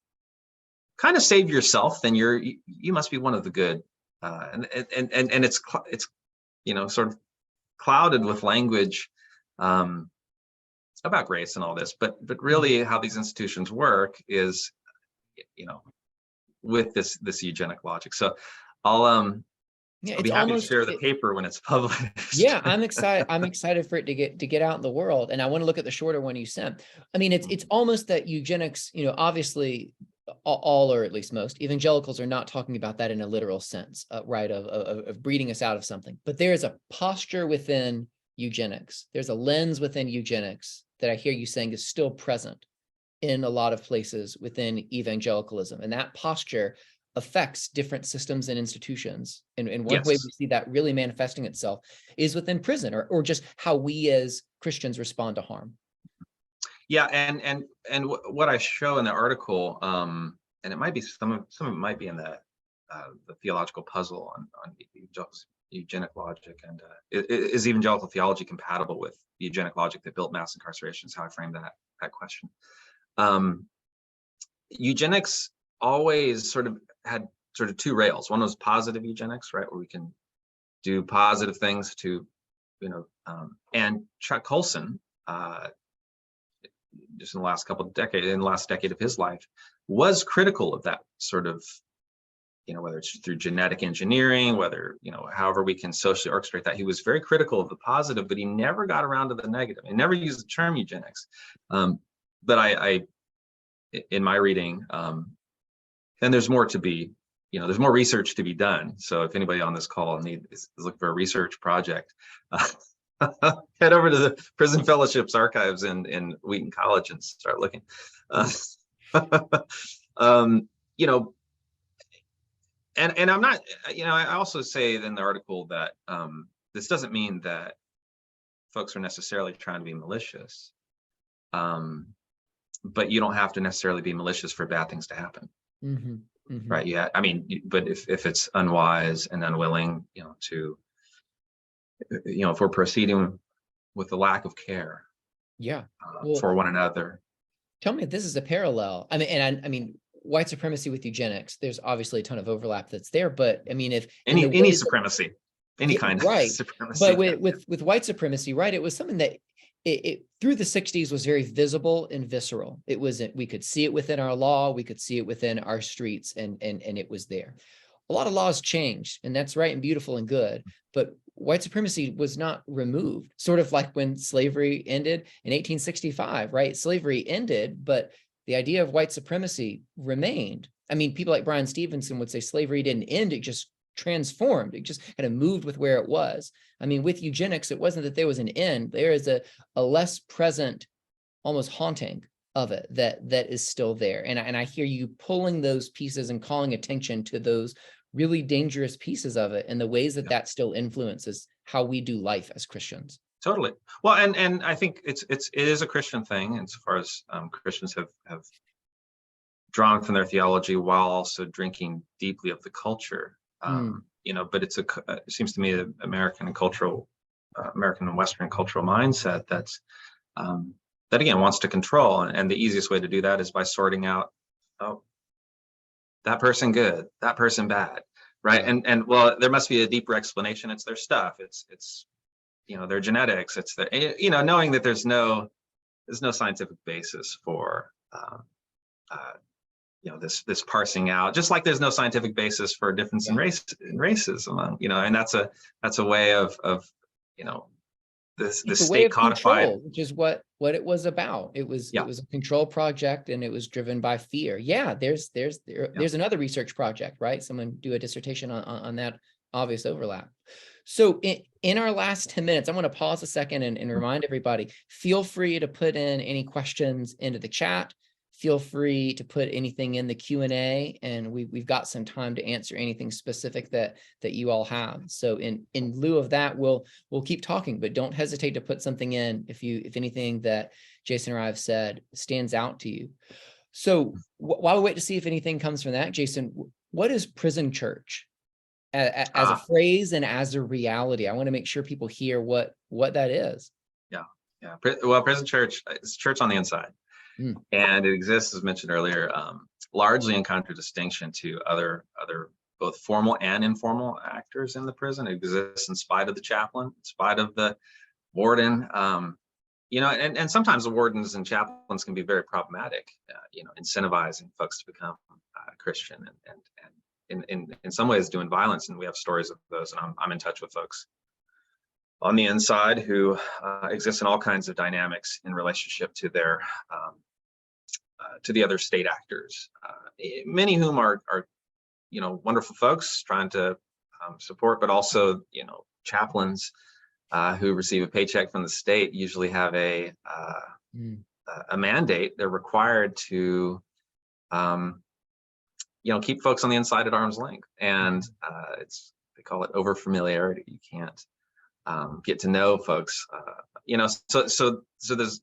kind of save yourself, then you must be one of the good, and it's sort of clouded with language about grace and all this, but really how these institutions work is, with this eugenic logic. So I'll be happy to share the paper when it's published. Yeah, I'm excited. I'm excited for it to get out in the world, and I want to look at the shorter one you sent. I mean, it's almost that eugenics, obviously, all or at least most evangelicals are not talking about that in a literal sense, right? Of breeding us out of something, but there is a posture within eugenics. There's a lens within eugenics that I hear you saying is still present in a lot of places within evangelicalism, and that posture affects different systems and institutions. And one way we see that really manifesting itself is within prison, or just how we as Christians respond to harm. Yeah, and what I show in the article, and it might be some of it might be in the theological puzzle on eugenic logic, and is evangelical theology compatible with the eugenic logic that built mass incarceration? Is how I frame that question. Eugenics always had two rails. One was positive eugenics, right, where we can do positive things to, and Chuck Colson, just in the last last decade of his life, was critical of that sort of, whether it's through genetic engineering, whether, however we can socially orchestrate that. He was very critical of the positive, but he never got around to the negative. He never used the term eugenics. But I in my reading, and there's more to be, there's more research to be done. So if anybody on this call is looking for a research project, head over to the Prison Fellowship's archives in Wheaton College and start looking. And I'm not, I also say in the article that this doesn't mean that folks are necessarily trying to be malicious. But you don't have to necessarily be malicious for bad things to happen. Mm-hmm. Mm-hmm. Right. Yeah. I mean, but if it's unwise and unwilling, if we're proceeding with a lack of care Yeah. Well, for one another. tell me if this is a parallel. I mean, and I mean, white supremacy with eugenics, there's obviously a ton of overlap that's there, but I mean, if any supremacy, any kind of right. supremacy. But with white supremacy, right, it was something that it through the 60s was very visible and visceral. It was, we could see it within our law, we could see it within our streets, and it was there. A lot of laws changed, and that's right and beautiful and good, but white supremacy was not removed. Sort of like when slavery ended in 1865, right? Slavery ended, but the idea of white supremacy remained. I mean, people like Brian Stevenson would say slavery didn't end, it just transformed. It just kind of moved with where it was. I mean, with eugenics, it wasn't that there was an end. There is a less present, almost haunting of it that is still there. And I hear you pulling those pieces and calling attention to those really dangerous pieces of it and the ways that that still influences how we do life as Christians. Totally. Well, and I think it is a Christian thing insofar as Christians have drawn from their theology while also drinking deeply of the culture. But it seems to me that American and Western cultural mindset that's that again wants to control, and the easiest way to do that is by sorting out, oh, that person good, that person bad, right? And well, there must be a deeper explanation. It's their stuff. It's their genetics. It's their knowing that there's no scientific basis for this parsing out, just like there's no scientific basis for a difference in races among, and that's a way of this state codified control, which is what it was about. It was a control project, and it was driven by fear. Yeah, there's another research project, right? Someone do a dissertation on that obvious overlap. So in our last 10 minutes, I want to pause a second and remind everybody, feel free to put in any questions into the chat. Feel free to put anything in the Q&A, and we've got some time to answer anything specific that you all have. So in lieu of that, we'll keep talking, but don't hesitate to put something in if anything that Jason or I have said stands out to you. So while we wait to see if anything comes from that, Jason, what is prison church as a phrase and as a reality? I want to make sure people hear what that is. Yeah. Well, prison church is church on the inside. And it exists, as mentioned earlier, largely in contradistinction to other both formal and informal actors in the prison. It exists in spite of the chaplain, in spite of the warden. And sometimes the wardens and chaplains can be very problematic, incentivizing folks to become Christian and in some ways doing violence. And we have stories of those, and I'm in touch with folks on the inside who exist in all kinds of dynamics in relationship to their to the other state actors, many of whom are wonderful folks trying to support, but also chaplains who receive a paycheck from the state usually have a mandate. They're required to keep folks on the inside at arm's length, and they call it over familiarity. You can't get to know folks, so there's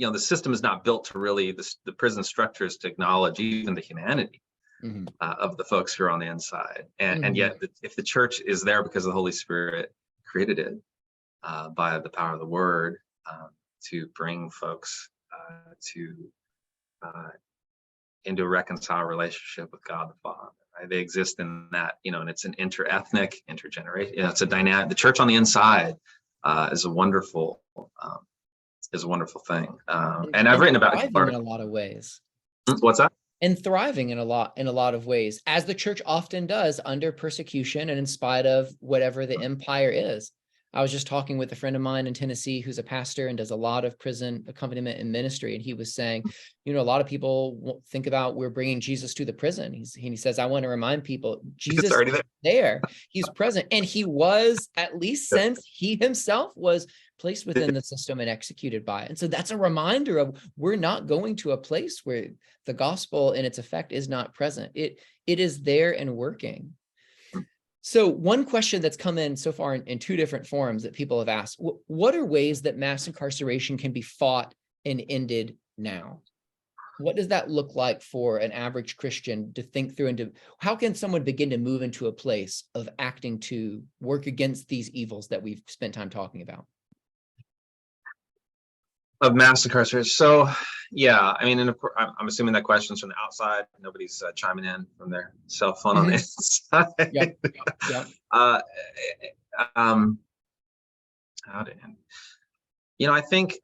the system is not built to really the prison structures to acknowledge even the humanity of the folks who are on the inside, and yet if the church is there because the Holy Spirit created it by the power of the Word to bring folks into a reconciled relationship with God the Father. Right? They exist in that, and it's an interethnic, intergeneration. It's a dynamic. The church on the inside is a wonderful thing. And I've written about it in a lot of ways. What's that? And thriving in a lot of ways, as the church often does under persecution and in spite of whatever the empire is. I was just talking with a friend of mine in Tennessee who's a pastor and does a lot of prison accompaniment and ministry. And he was saying, a lot of people think about we're bringing Jesus to the prison. He says, I want to remind people, Jesus is already there. He's present. And he was, at least since he himself was placed within the system and executed by it. And so that's a reminder of we're not going to a place where the gospel in its effect is not present. It is there and working. So one question that's come in so far in two different forums that people have asked, what are ways that mass incarceration can be fought and ended now? What does that look like for an average Christian to think through, and how can someone begin to move into a place of acting to work against these evils that we've spent time talking about? Of mass incarceration. So, yeah, I mean, and of course, I'm assuming that question's from the outside. Nobody's chiming in from their cell phone on the inside. Yep. Yep. uh, how to end? I think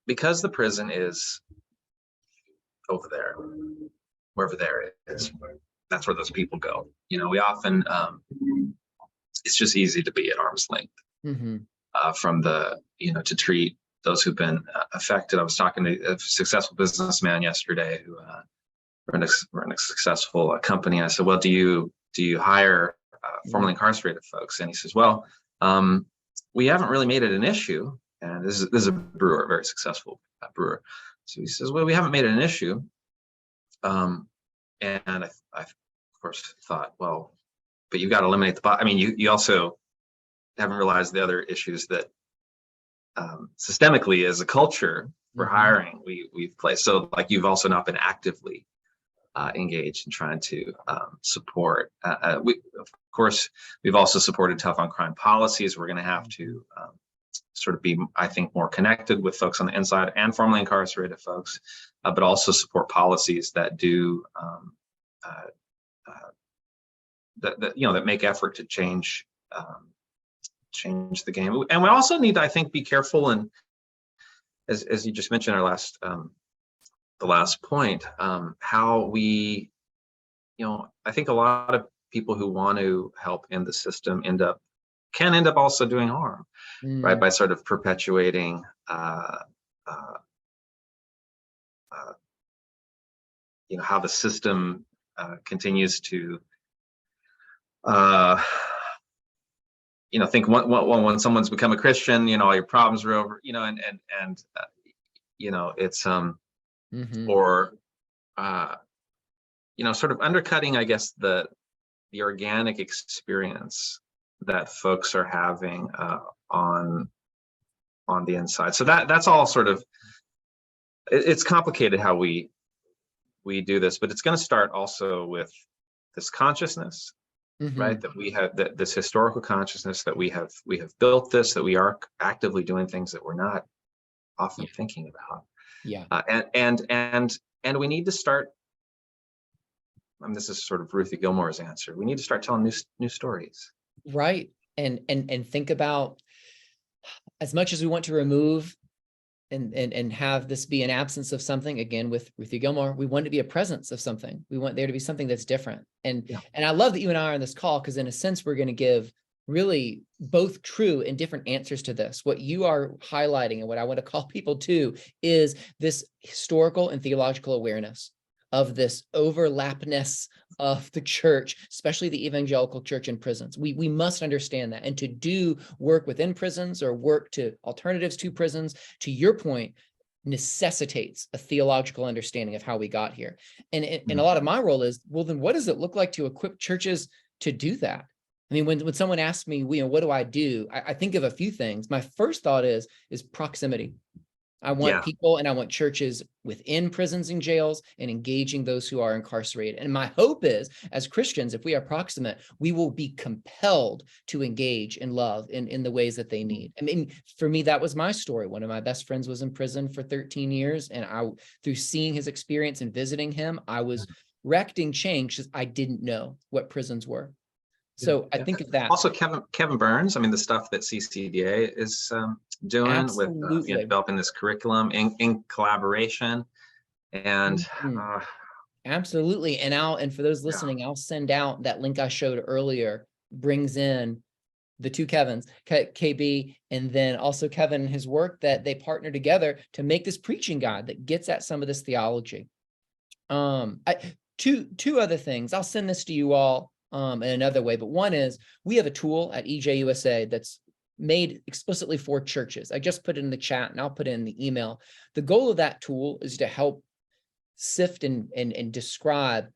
because the prison is over there, wherever there is, that's where those people go. We often, it's just easy to be at arm's length from the, to treat those who've been affected. I was talking to a successful businessman yesterday who ran a successful company. And I said, well, do you hire formerly incarcerated folks? And he says, well, we haven't really made it an issue. And this is a brewer, a very successful brewer. So he says, well, we haven't made it an issue. And I of course thought, well, but you've got to eliminate the I mean, you also haven't realized the other issues that systemically as a culture for hiring we've placed. So like you've also not been actively engaged in trying to support. Of course, we've also supported tough on crime policies. We're going to have to sort of be, I think, more connected with folks on the inside and formerly incarcerated folks, but also support policies that do that make effort to change the game. And we also need to, I think, be careful, and as you just mentioned, the last point, how we, I think a lot of people who want to help end the system can end up also doing harm, right? By sort of perpetuating how the system continues to think when someone's become a Christian, all your problems are over, and it's or sort of undercutting, I guess, the organic experience that folks are having on the inside. So that's all sort of, it's complicated how we do this, but it's going to start also with this consciousness, right? That we have this historical consciousness that we have built this, that we are actively doing things that we're not often thinking about. Yeah. And we need to start. This is sort of Ruthie Gilmore's answer. We need to start telling new stories. Right. And think about, as much as we want to remove and have this be an absence of something, again, with Ruthie Gilmore, we want it to be a presence of something. We want there to be something that's different. And I love that you and I are on this call, because in a sense, we're going to give really both true and different answers to this. What you are highlighting, and what I want to call people to, is this historical and theological awareness of this overlapness of the church, especially the evangelical church in prisons. We must understand that. And to do work within prisons or work to alternatives to prisons, to your point, necessitates a theological understanding of how we got here. And a lot of my role is, well, then what does it look like to equip churches to do that? I mean, when someone asks me, what do I do? I think of a few things. My first thought is proximity. I want people, and I want churches within prisons and jails and engaging those who are incarcerated. And my hope is, as Christians, if we are proximate, we will be compelled to engage in love in the ways that they need. I mean, for me, that was my story. One of my best friends was in prison for 13 years. And through seeing his experience and visiting him, I was wrecked and changed, because I didn't know what prisons were. So I think of that. Also, Kevin Burns, the stuff that CCDA is doing with developing this curriculum in collaboration. And absolutely. And for those listening, I'll send out that link I showed earlier, brings in the two Kevins, KB, and then also Kevin and his work, that they partner together to make this preaching guide that gets at some of this theology. Two other things. I'll send this to you all in another way, but one is, we have a tool at EJUSA that's made explicitly for churches. I just put it in the chat, and I'll put it in the email. The goal of that tool is to help sift and describe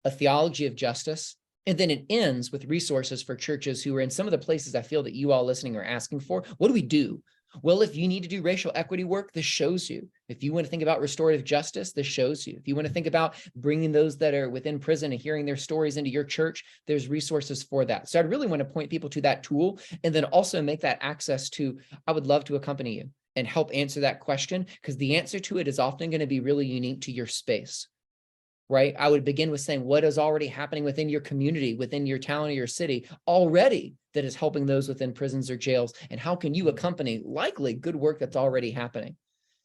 a theology of justice, and then it ends with resources for churches who are in some of the places I feel that you all listening are asking for. What do we do? Well, if you need to do racial equity work, this shows you. If you want to think about restorative justice, this shows you. If you want to think about bringing those that are within prison and hearing their stories into your church, there's resources for that. So I'd really want to point people to that tool, and then also make that access to, I would love to accompany you and help answer that question, because the answer to it is often going to be really unique to your space. Right? I would begin with saying, what is already happening within your community, within your town or your city already that is helping those within prisons or jails? And how can you accompany likely good work that's already happening?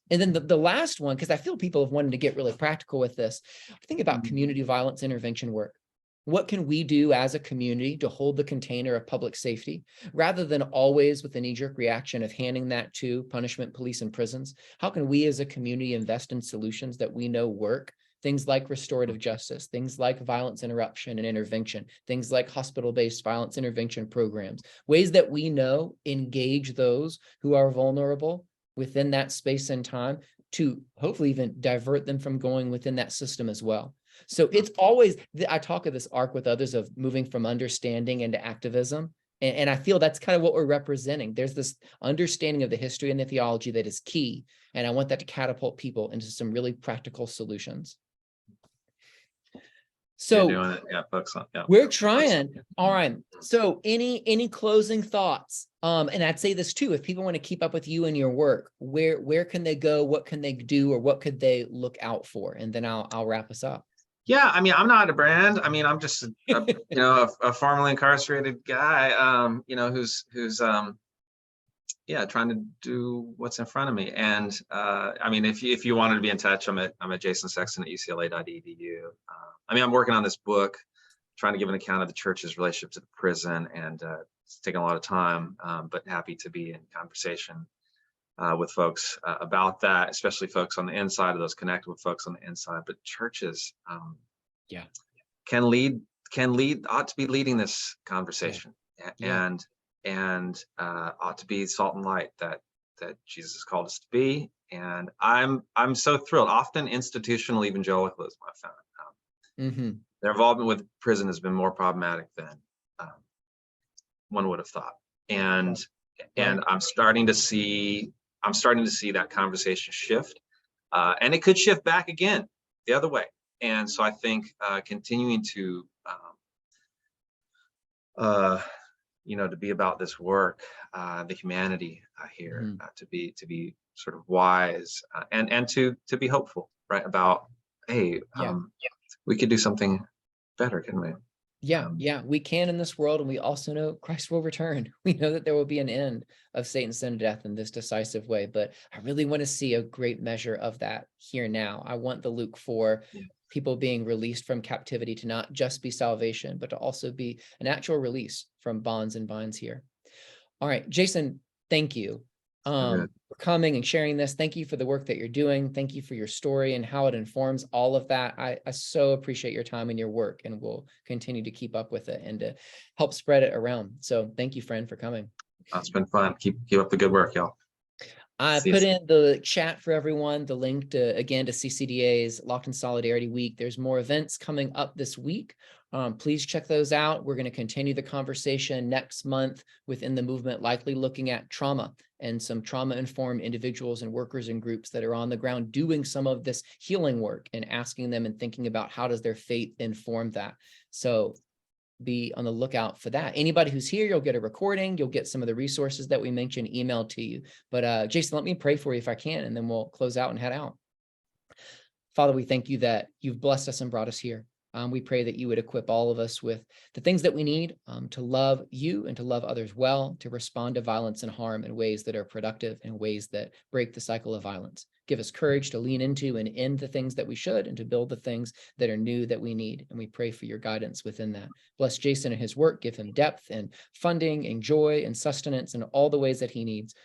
And then the last one, because I feel people have wanted to get really practical with this, think about community violence intervention work. What can we do as a community to hold the container of public safety, rather than always with a knee-jerk reaction of handing that to punishment, police, and prisons? How can we as a community invest in solutions that we know work? Things like restorative justice, things like violence interruption and intervention, things like hospital-based violence intervention programs, ways that we know engage those who are vulnerable within that space and time to hopefully even divert them from going within that system as well. So it's always, I talk of this arc with others of moving from understanding into activism. And I feel that's kind of what we're representing. There's this understanding of the history and the theology that is key. And I want that to catapult people into some really practical solutions. So You're doing it. Yeah, focus on. Yeah, we're trying. All right. So any closing thoughts? And I'd say this too, if people want to keep up with you and your work, where can they go? What can they do, or what could they look out for? And then I'll wrap us up. Yeah, I mean, I'm not a brand. I mean, I'm just a formerly incarcerated guy, who's trying to do what's in front of me. And I mean, if you wanted to be in touch, I'm at Sexton at UCLA.edu. I mean, I'm working on this book, trying to give an account of the church's relationship to the prison, and it's taken a lot of time, but happy to be in conversation with folks about that, especially folks on the inside of those, connected with folks on the inside. But churches ought to be leading this conversation, and ought to be salt and light that Jesus called us to be. And I'm so thrilled. Often institutional evangelicalism, I found, their involvement with prison has been more problematic than one would have thought. And I'm starting to see that conversation shift, and it could shift back again the other way. And so I think continuing to to be about this work, the humanity here, to be sort of wise, and to be hopeful, right? About, hey, we could do something better, couldn't we? We can in this world, and we also know Christ will return. We know that there will be an end of Satan's sin and death in this decisive way, but I really want to see a great measure of that here now. I want the Luke 4 people being released from captivity to not just be salvation, but to also be an actual release from bonds and binds here. All right, Jason, thank you for coming and sharing this. Thank you for the work that you're doing. Thank you for your story and how it informs all of that. I so appreciate your time and your work, and we'll continue to keep up with it and to help spread it around. So thank you, friend, for coming. It's been fun. Keep up the good work, y'all. I put in the chat for everyone the link to CCDA's Locked in Solidarity Week. There's more events coming up this week. Please check those out. We're going to continue the conversation next month within the movement, likely looking at trauma and some trauma-informed individuals and workers and groups that are on the ground doing some of this healing work, and asking them and thinking about how does their faith inform that. So be on the lookout for that. Anybody who's here, you'll get a recording. You'll get some of the resources that we mentioned emailed to you. But Jason, let me pray for you if I can, and then we'll close out and head out. Father, we thank you that you've blessed us and brought us here. We pray that you would equip all of us with the things that we need to love you and to love others well, to respond to violence and harm in ways that are productive and ways that break the cycle of violence. Give us courage to lean into and end the things that we should, and to build the things that are new that we need. And we pray for your guidance within that. Bless Jason and his work. Give him depth and funding and joy and sustenance and all the ways that he needs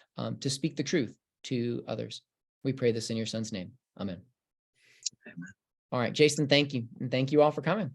to speak the truth to others. We pray this in your son's name. Amen. Amen. All right, Jason, thank you. And thank you all for coming.